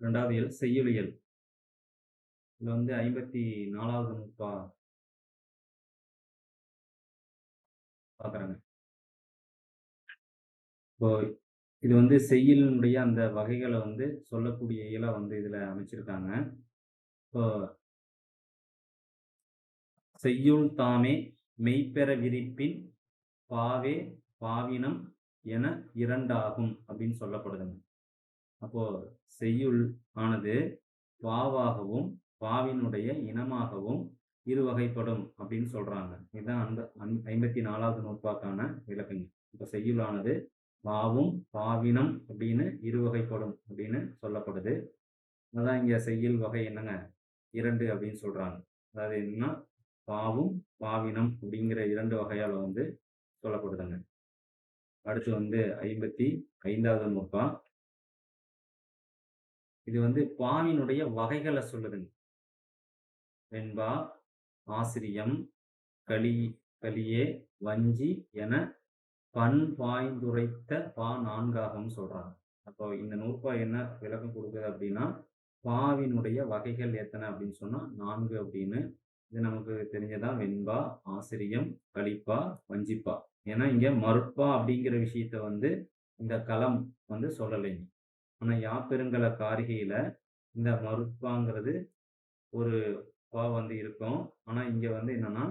2வது இயல் செய்யுளியல். இதுல வந்து 54வது நூற்பா பார்க்குறாங்க. இப்போ இது வந்து செய்யுளினுடைய அந்த வகைகளை வந்து சொல்லக்கூடிய இயலை வந்து இதுல அமைச்சிருக்காங்க. இப்போ செய்யுள் தாமே மெய்ப்பெற விரிப்பின் பாவே பாவினம் என இரண்டாகும் அப்படின்னு சொல்லப்படுதுங்க. அப்போ செய்யுள் ஆனது பாவாகவும் பாவினுடைய இனமாகவும் இரு வகைப்படும் அப்படின்னு சொல்றாங்க. இதுதான் அந்த 54வது நூற்பாக்கான விளக்கங்க. இப்ப செய்யுளானது பாவும் பாவினம் அப்படின்னு இரு வகைப்படும் அப்படின்னு சொல்லப்படுது. அதான் இங்க செய்யுள் வகை என்னங்க 2 அப்படின்னு சொல்றாங்க. அதாவது என்னன்னா பாவும் பாவினம் அப்படிங்கிற 2 வகையால வந்து சொல்லப்படுதுங்க. அடுத்து வந்து 55வது நூற்பா. இது வந்து பாவினுடைய வகைகளை சொல்லுதுங்க. வெண்பா, ஆசிரியம், களி, களியே, வஞ்சி என பண் பாய்ந்துரைத்த பா 4ஆகவும் சொல்றாங்க. அப்போ இந்த நூற்பா என்ன விளக்கம் கொடுக்குது அப்படின்னா, பாவினுடைய வகைகள் எத்தனை அப்படின்னு சொன்னா 4 அப்படின்னு. இது நமக்கு தெரிஞ்சதான் வெண்பா, ஆசிரியம், களிப்பா, வஞ்சிப்பா. ஏன்னா இங்க மருட்பா அப்படிங்கிற விஷயத்த வந்து இந்த களம் வந்து சொல்லலைங்க. ஆனா யாப்பெருங்கல காரிகையில இந்த மருட்பாங்கிறது ஒரு பா வந்து இருக்கும். ஆனா இங்க வந்து என்னன்னா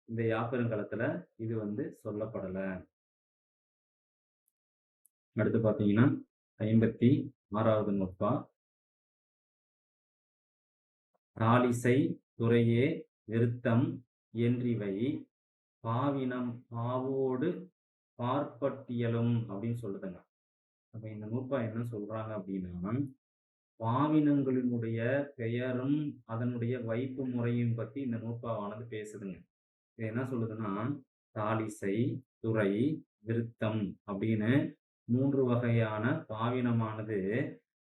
இந்த யாப்பெருங்கலத்துல இது வந்து சொல்லப்படல. அடுத்து பாத்தீங்கன்னா 56வது நூற்பா. தாழிசை துறையே விருத்தம் என்றிவை பாவினம் பாவோடு பார்ப்பட்டியலும் அப்படின்னு சொல்லுதுங்க. அப்ப இந்த நூற்பா என்ன சொல்றாங்க அப்படின்னா, பாவினங்களினுடைய பெயரும் அதனுடைய வைப்பு முறையும் பத்தி இந்த நூற்பாவானது பேசுதுங்க. இது என்ன சொல்லுதுன்னா, தாழிசை, துறை, விருத்தம் அப்படின்னு 3 வகையான பாவினமானது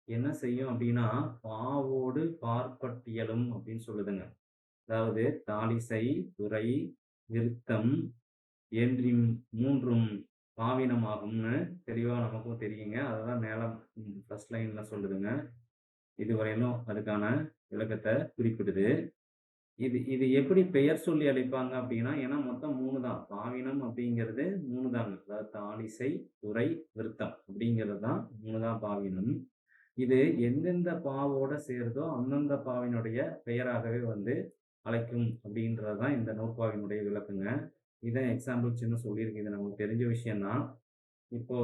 என்ன செய்யும் அப்படின்னா, பாவோடு பார்ப்பட்டியலும் அப்படின்னு சொல்லுதுங்க. அதாவது தாழிசை, துறை, விருத்தம் என்றி 3ம் பாவினமாகும்னு தெளிவா நமக்கும் தெரியுங்க. அததான் மேல ஃபர்ஸ்ட் லைன்ல சொல்லுதுங்க. இதுவரையிலும் அதுக்கான விளக்கத்தை குறிப்பிடுது. இது இது எப்படி பெயர் சொல்லி அழைப்பாங்க அப்படின்னா, ஏன்னா மொத்தம் 3 தான். பாவினம் அப்படிங்கிறது 3 தாங்க. அதாவது தாழிசை, துறை, விருத்தம் அப்படிங்கிறது தான் 3 தான் பாவினம். இது எந்தெந்த பாவோட சேருதோ அந்தந்த பாவினுடைய பெயராகவே வந்து அழைக்கும் அப்படின்றது தான் இந்த நூற்பாவினுடைய விளக்குங்க. இதான் எக்ஸாம்பிள் சின்ன சொல்லியிருக்கு. இது நமக்கு தெரிஞ்ச விஷயம் தான். இப்போ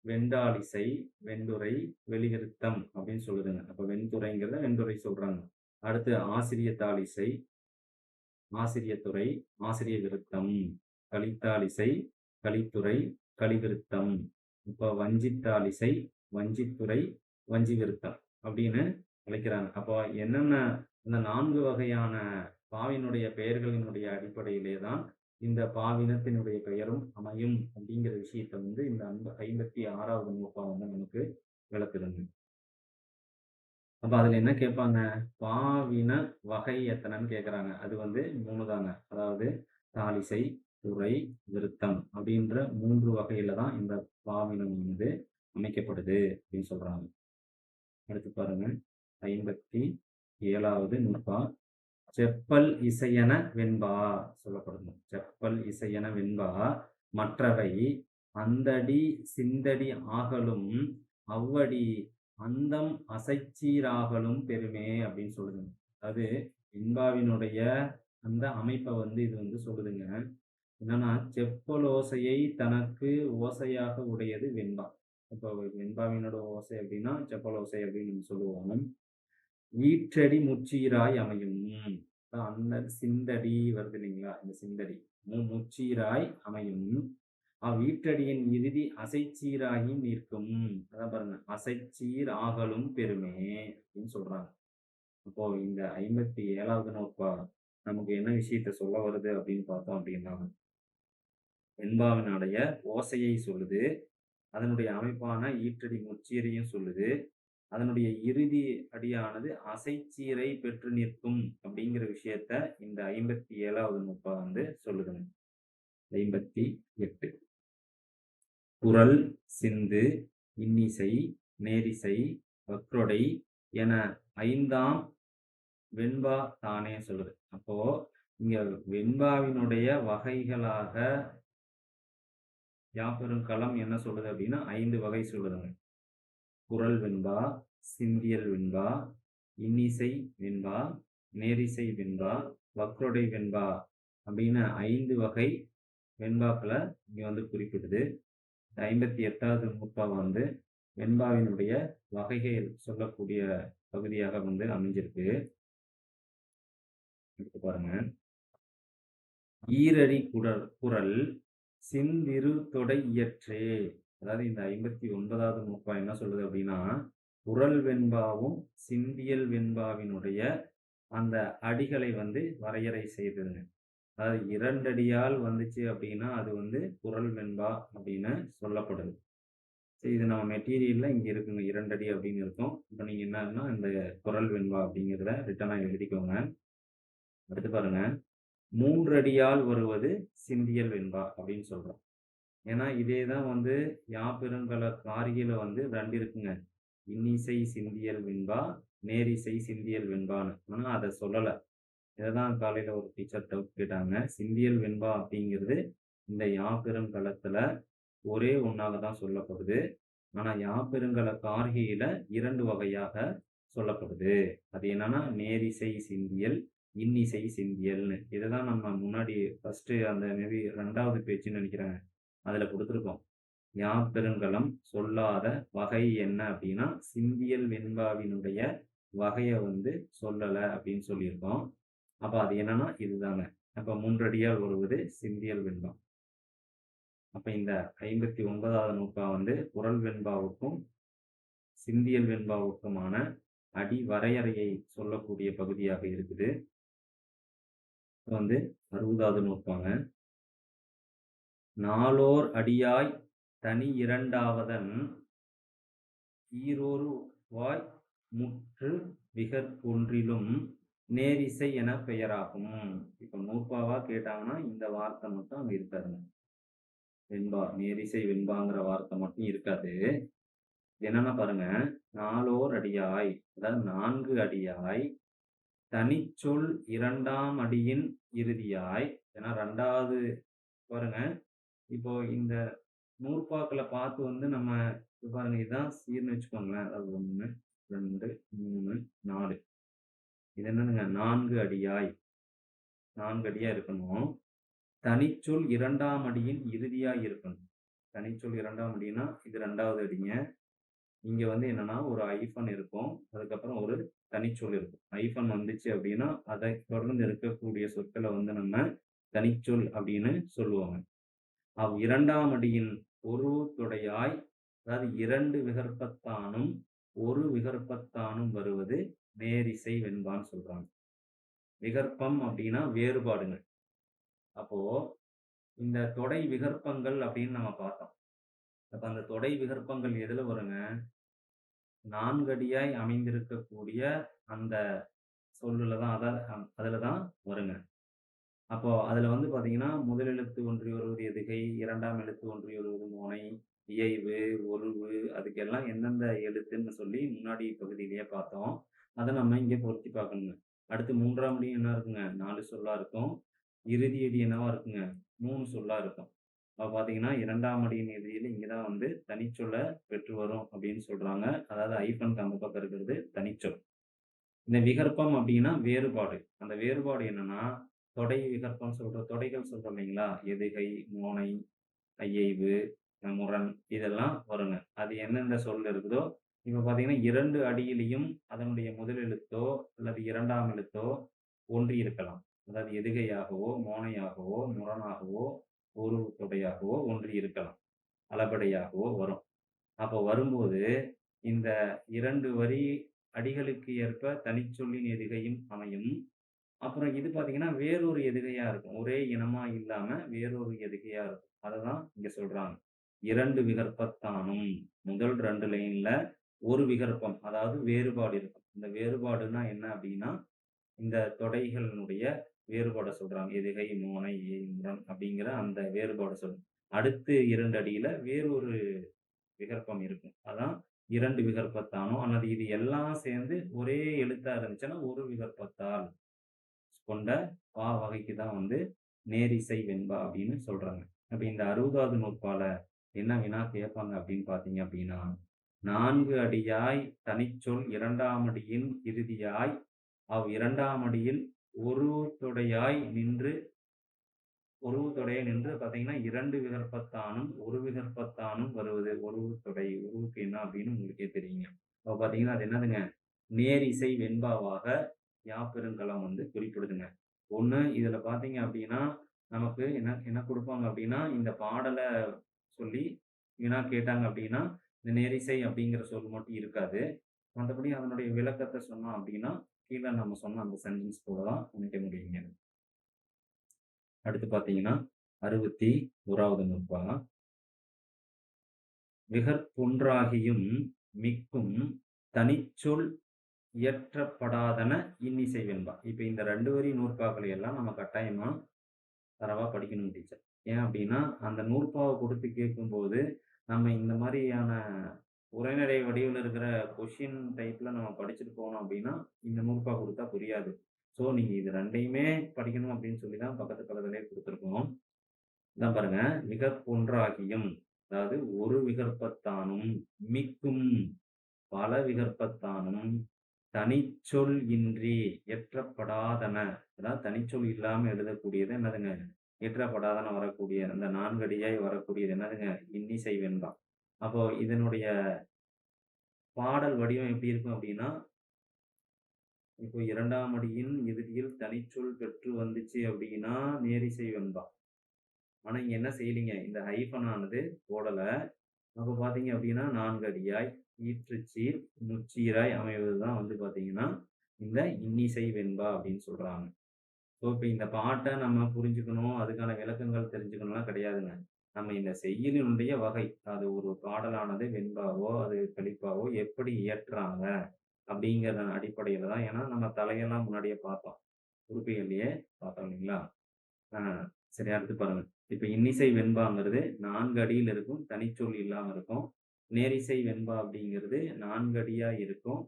வெண்டாழிசை, வெண்டுறை, வெளிவிருத்தம் அப்படின்னு சொல்லுதுங்க. அப்ப வெண்துறைங்கிறத வெண்டுறை சொல்றாங்க. அடுத்து ஆசிரிய தாழிசை, ஆசிரியத்துறை, ஆசிரிய விருத்தம், கலித்தாழிசை, கலித்துறை, கலிவிருத்தம். இப்போ வஞ்சித்தாழிசை, வஞ்சித்துறை, வஞ்சி விருத்தம் அப்படின்னு அழைக்கிறாங்க. அப்போ என்னென்ன இந்த 4 வகையான பாவினுடைய பெயர்களினுடைய அடிப்படையிலே தான் இந்த பாவினத்தினுடைய பெயரும் அமையும் அப்படிங்கிற விஷயத்தை வந்து இந்த 56வது நூற்பா வந்து நமக்கு விளக்குதுங்க. அப்ப அதுல என்ன கேட்பாங்க? பாவின வகை எத்தனைன்னு கேட்கறாங்க. அது வந்து 3 தாங்க. அதாவது தாழிசை, துறை, விருத்தம் அப்படின்ற 3 வகையில தான் இந்த பாவினமானது அமைக்கப்படுது அப்படின்னு சொல்றாங்க. அடுத்து பாருங்க 57வது நூற்பா. செப்பல் இசையென வெண்பா சொல்லப்படுது. செப்பல் இசையென வெண்பா மற்றவை அந்தடி சிந்தடி ஆகலும் அவ்வடி அந்தம் அசைச்சீராகலும் பெருமே அப்படின்னு சொல்லுதுங்க. அதாவது வெண்பாவினுடைய அந்த அமைப்பை வந்து இது வந்து சொல்லுதுங்க. என்னன்னா செப்பல் ஓசையை தனக்கு ஓசையாக உடையது வெண்பா. இப்போ வெண்பாவினோட ஓசை அப்படின்னா செப்பல் ஓசை அப்படின்னு நம்ம சொல்லுவோம். ஈற்றடி முச்சீராய் அமையும். அந்த சிந்தடி வருது இல்லைங்களா? இந்த சிந்தடி முச்சீராய் அமையும். அவ்வீற்றடியின் இறுதி அசைச்சீராயும் நிற்கும். அதான் பாருங்க. அசைச்சீர் ஆகலும் பெருமே அப்படின்னு சொல்றாங்க. அப்போ இந்த 57வது நூற்பா நமக்கு என்ன விஷயத்த சொல்ல வருது அப்படின்னு பார்த்தோம் அப்படின்னா, வெண்பாவினுடைய ஓசையை சொல்லுது. அதனுடைய அமைப்பான ஈற்றடி முச்சீரையும் சொல்லுது. அதனுடைய இறுதி அடியானது அசைச்சீரை பெற்று நிற்கும் அப்படிங்கிற விஷயத்த இந்த 57வது நூற்பா வந்து சொல்லுதுங்க. 58 குறள், சிந்து, இன்னிசை, நேரிசை, வக்ரொடை, என 5ஆம் வெண்பா தானே சொல்லுது. அப்போ இங்க வெண்பாவினுடைய வகைகளாக யாப்பெருங்கலம் என்ன சொல்லுது அப்படின்னா 5 வகை சொல்லுதுங்க. குறள் வெண்பா, சிந்தியல் வெண்பா, இன்னிசை வெண்பா, நேரிசை வெண்பா, வக்ரொடை வெண்பா அப்படின்னு 5 வகை வெண்பாக்கள இங்க வந்து குறிப்பிடுது. 58வது நூற்பா வந்து வெண்பாவினுடைய வகைகள் சொல்லக்கூடிய பகுதியாக வந்து அமைஞ்சிருக்கு. எடுத்து பாருங்க. ஈரடி குறள் சிந்திரு தொடை இயற்றே. அதாவது இந்த 59வது நூற்பா என்ன சொல்லுது அப்படின்னா, குறள் வெண்பாவும் சிந்தியல் வெண்பாவினுடைய அந்த அடிகளை வந்து வரையறை செய்ததுங்க. அதாவது 2 அடியால் வந்துச்சு அப்படின்னா அது வந்து குறள் வெண்பா அப்படின்னு சொல்லப்படுது. சரி, இது நம்ம மெட்டீரியல்ல இங்க இருக்குங்க. 2 அடி அப்படின்னு இருக்கும். இப்ப நீங்க என்னன்னா இந்த குறள் வெண்பா அப்படிங்கிறத ரிட்டனா எழுதிக்கோங்க. அடுத்து பாருங்க. 3 அடியால் வருவது சிந்தியல் வெண்பா அப்படின்னு சொல்றோம். ஏன்னா இதே தான் வந்து யாப்பெருங்கல காரிகையில வந்து 2 இருக்குங்க. இன்னிசை சிந்தியல் வெண்பா, நேரிசை சிந்தியல் வெண்பான்னு. ஆனா அத சொல்லல. இததான் காலையில ஒரு டீச்சர் டவுட் கேட்டாங்க. சிந்தியல் வெண்பா அப்படிங்கிறது இந்த யாப்பெருங்கலத்துல ஒரே ஒண்ணாக தான் சொல்லப்படுது. ஆனா யாப்பெருங்கல கார்கியில 2 வகையாக சொல்லப்படுது. அது என்னன்னா நேரிசை சிந்தியல், இன்னிசை சிந்தியல்னு. இததான் நம்ம முன்னாடி ஃபர்ஸ்ட் அந்த மேபி 2வது பேஜ்ன்னு நினைக்கிறேன். அதுல குடுத்திருக்கோம். யாப்பெருங்கலம் சொல்லாத வகை என்ன அப்படின்னா, சிந்தியல் வெண்பாவினுடைய வகைய வந்து சொல்லல அப்படின்னு சொல்லியிருக்கோம். அப்ப அது என்னன்னா இதுதாங்க. அப்ப 3 அடியால் வருவது சிந்தியல் வெண்பா. அப்ப இந்த 59வது நூற்பா வந்து குறள் வெண்பாவுக்கும் சிந்தியல் வெண்பாவுக்குமான அடி வரையறையை சொல்லக்கூடிய பகுதியாக இருக்குது. வந்து 60வது நூற்பாங்க. நாளோர் அடியாய் தனி இரண்டாவதன் ஈரொரு வாய் முற்று விகற்பொன்றிலும் நேரிசை என பெயராகும். இப்ப நூற்பாவா கேட்டாங்கன்னா இந்த வார்த்தை மட்டும் அங்க இருக்காதுங்க. வெண்பா, நேரிசை வெண்பாங்கிற வார்த்தை மட்டும் இருக்காது. என்னன்னா பாருங்க, நாளோர் அடியாய், அதாவது 4 அடியாய், தனிச்சொல் 2ஆம் அடியின் இறுதியாய். ஏன்னா 2வது பாருங்க, இப்போ இந்த நூற்பாக்கள பார்த்து வந்து நம்ம இப்ப பாருங்க இதுதான் சீர்ன்னு வச்சுக்கோங்களேன். அதாவது 1, 2, 3, 4. இது என்னதுங்க 4 அடியாய். 4 அடியா இருக்கணும். தனிச்சொல் 2ஆம் அடியின் இறுதியாய் இருக்கணும். தனிச்சொல் 2ஆம் அடின்னா இது 2வது அடிங்க. இங்க வந்து என்னன்னா ஒரு ஐஃபன் இருக்கும். அதுக்கப்புறம் ஒரு தனிச்சொல் இருக்கும். ஐஃபன் வந்துச்சு அப்படின்னா, அதை தொடர்ந்து இருக்கக்கூடிய சொற்கள வந்து நம்ம தனிச்சொல் அப்படின்னு சொல்லுவாங்க. 2ஆம் அடியின் ஒரு தொடையாய், அதாவது 2 விகற்பத்தானும், ஒரு விகற்பத்தானும் வருவது நேரிசை வெண்பான்னு சொல்றாங்க. விகற்பம் அப்படின்னா வேறுபாடுங்க. அப்போ இந்த தொடை விகற்பங்கள் அப்படின்னு நம்ம பார்த்தோம். அப்ப அந்த தொடை விகற்பங்கள் எதுல வருங்க? 4 அடியாய் அமைந்திருக்கக்கூடிய அந்த சொல்லுல தான் அதாவது அதுல தான் வருங்க. அப்போ அதுல வந்து பார்த்தீங்கன்னா, முதல் எழுத்து ஒன்றி வருவது எதுகை, 2ஆம் எழுத்து ஒன்றி வருவது மோனை, இயைவு, ஒருவு அதுக்கெல்லாம் எந்தெந்த எழுத்துன்னு சொல்லி முன்னாடி பகுதியிலேயே பார்த்தோம். அத நம்ம இங்க பொருத்தி பார்க்கணுங்க. அடுத்து 3ஆம் அடியும் என்ன இருக்குங்க? 4 சொல்லா இருக்கும். இறுதி அடி என்னவா இருக்குங்க? 3 சொல்லா இருக்கும். அப்ப பார்த்தீங்கன்னா, 2ஆம் அடியின் இறுதியில இங்க தான் வந்து தனிச்சொல்ல பெற்று வரும் அப்படின்னு சொல்றாங்க. அதாவது ஐஃபனுக்கு அந்த பக்கம் இருக்கிறது தனிச்சொல். இந்த விகற்பம் அப்படின்னா வேறுபாடு. அந்த வேறுபாடு என்னன்னா, தொடை விகற்பம் சொல்றோம். தொடைகள் சொல்றோம் இல்லைங்களா? எதுகை, மோனை, ஐயைவு, முரண் இதெல்லாம் வருங்க. அது எந்தெந்த சொல் இருக்குதோ, இப்ப பார்த்தீங்கன்னா 2 அடியிலயும் அதனுடைய முதல் எழுத்தோ அல்லது 2ஆம் எழுத்தோ ஒன்றி இருக்கலாம். அதாவது எதுகையாகவோ, மோனையாகவோ, முரணாகவோ, ஒரு தொடையாகவோ ஒன்றி இருக்கலாம். அளபெடையாகவோ வரும். அப்போ வரும்போது, இந்த 2 வரி அடிகளுக்கு ஏற்ப தனிச்சொல்லின் எதுகையும் அமையும். அப்புறம் இது பார்த்தீங்கன்னா, வேறொரு எதுகையா இருக்கும். ஒரே இனமா இல்லாம வேறொரு எதுகையா இருக்கும். அததான் இங்க சொல்றாங்க. 2 விகற்பத்தானும் முதல் 2 லைன்ல ஒரு விகற்பம். அதாவது வேறுபாடு இருக்கும். இந்த வேறுபாடுன்னா என்ன அப்டின்னா, இந்த தொடைகளினுடைய வேறுபாட சொல்றாங்க. எதுகை, மோனை, முரண் அப்படிங்கிற அந்த வேறுபாட அடுத்து 2 அடியில வேறொரு விகற்பம் இருக்கும். அதான் 2 விகற்பத்தானோ அல்லது இது எல்லாம் சேர்ந்து ஒரே எழுத்தா இருந்துச்சுன்னா, ஒரு விகற்பத்தால் கொண்ட பா வகைக்கு தான் வந்து நேரிசை வெண்பா அப்படின்னு சொல்றாங்க. அப்ப இந்த 60வது நூற்பால என்ன வினா கேட்பாங்க அப்படின்னு பார்த்தீங்க அப்படின்னா, 4 அடியாய் தனிச்சொல் 2ஆம் அடியின் இறுதியாய் இரண்டாம் அடியில் ஒருவத்தொடையாய் நின்று பார்த்தீங்கன்னா, 2 விகற்பத்தானும், ஒரு விகற்பத்தானும் வருவது. ஒருவத்தொடை. உருவுக்கு என்ன அப்படின்னு உங்களுக்கே தெரியுங்க. அப்ப பார்த்தீங்கன்னா, அது என்னதுங்க? நேரிசை வெண்பாவாக யாப்பெருங்கலம் வந்து குறிப்பிடுதுங்க. ஒண்ணு இதுல பார்த்தீங்க அப்படின்னா, நமக்கு என்ன என்ன குடுப்பாங்க அப்படின்னா, இந்த பாடல சொல்லி வினா கேட்டாங்க அப்படின்னா, இந்த நேரிசை அப்படிங்கிற சொல் மட்டும் இருக்காது. மத்தபடி அதனுடைய விளக்கத்த சொன்னோம் அப்படின்னா, கீழ நம்ம சொன்ன அந்த சென்டென்ஸ் கூட தான் இணைக்க முடியுங்க. அடுத்து பார்த்தீங்கன்னா, 61வது நூற்பா. விகற்பொன்றாகியும் மிக்கும் தனிச்சொல் இயற்றப்படாதன இன்னிசை வெண்பா. இப்ப இந்த 2 வரி நூற்பாக்களை எல்லாம் நம்ம கட்டாயமா தரோவா படிக்கணும் டீச்சர். ஏன் அப்டின்னா, அந்த நூற்பாவ குடுத்து கேட்கும்போது, நம்ம இந்த மாரியான உரைநடை வடிவில இருக்கிற கொஸ்டின் டைப்ல நம்ம படிச்சுட்டு போனோம் அப்டின்னா, இந்த நூற்பா குடுத்தா புரியாது. ஸோ, நீங்க இது 2யுமே படிக்கணும் அப்டின்னு சொல்லி தான் பக்கத்திலேயே குடுத்துருக்கோம். இதான் பாருங்க. விகற்பொன்றாகியும், அதாவது ஒரு விகற்பத்தானும், மிக்கும் பல விகற்பத்தானும், தனிச்சொல் இன்றி இயற்றப்படாதன. அதாவது தனிச்சொல் இல்லாம எழுதக்கூடியது என்னதுங்க? இயற்றப்படாதன வரக்கூடிய அந்த 4 அடியாய் வரக்கூடியது என்னதுங்க? இன்னிசை வெண்பா. அப்போ இதனுடைய பாடல் வடிவம் எப்படி இருக்கும் அப்படின்னா, இப்போ 2ஆம் அடியின் இறுதியில் தனிச்சொல் பெற்று வந்துச்சு அப்படின்னா, நேரிசை வெண்பா. ஆனா, இங்க என்ன செய்யலீங்க. இந்த ஹைஃபன் ஆனது போடல. அப்ப பார்த்தீங்க அப்படின்னா, 4 அடியாய், ஈற்றுச்சீர், முச்சீராய் அமைவது தான் வந்து பார்த்தீங்கன்னா, இந்த இன்னிசை வெண்பா அப்படின்னு சொல்றாங்க. ஸோ, இப்ப இந்த பாட்ட நம்ம புரிஞ்சுக்கணும், அதுக்கான விளக்கங்கள் தெரிஞ்சுக்கணும்லாம் கிடையாதுங்க. நம்ம இந்த செய்யுளினுடைய வகை, அது ஒரு பாடலானது வெண்பாவோ, அது கலிப்பாவோ எப்படி இயற்றாங்க அப்படிங்கிற அடிப்படையில தான். ஏன்னா, நம்ம தலையெல்லாம் முன்னாடியே பார்த்தோம். உறுப்புகள்லயே பார்த்தோம் இல்லைங்களா? ஆ சரி அடுத்து பாருங்க. இப்ப இன்னிசை வெண்பாங்கிறது 4 அடியில இருக்கும். தனிச்சொல் இல்லாம இருக்கும். நேரிசை வெண்பா அப்படிங்கிறது 4 அடியா இருக்கும்.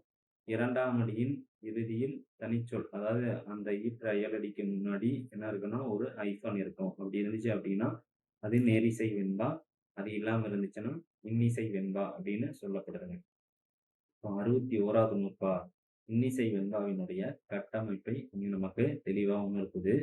2ஆம் அடியின் இறுதியில் தனிச்சொல். அதாவது அந்த ஈற்ற அயலடிக்கு முன்னாடி என்ன இருக்குன்னா, ஒரு ஹைஃபன் இருக்கும். அப்படி இருந்துச்சு அப்படின்னா, அது நேரிசை வெண்பா. அது இல்லாம இருந்துச்சுன்னா, இன்னிசை வெண்பா அப்படின்னு சொல்லப்படுதுங்க. இப்போ 61வது நூற்பா இன்னிசை வெண்பாவினுடைய கட்டமைப்பை இங்க நமக்கு தெளிவா உணர்த்துது.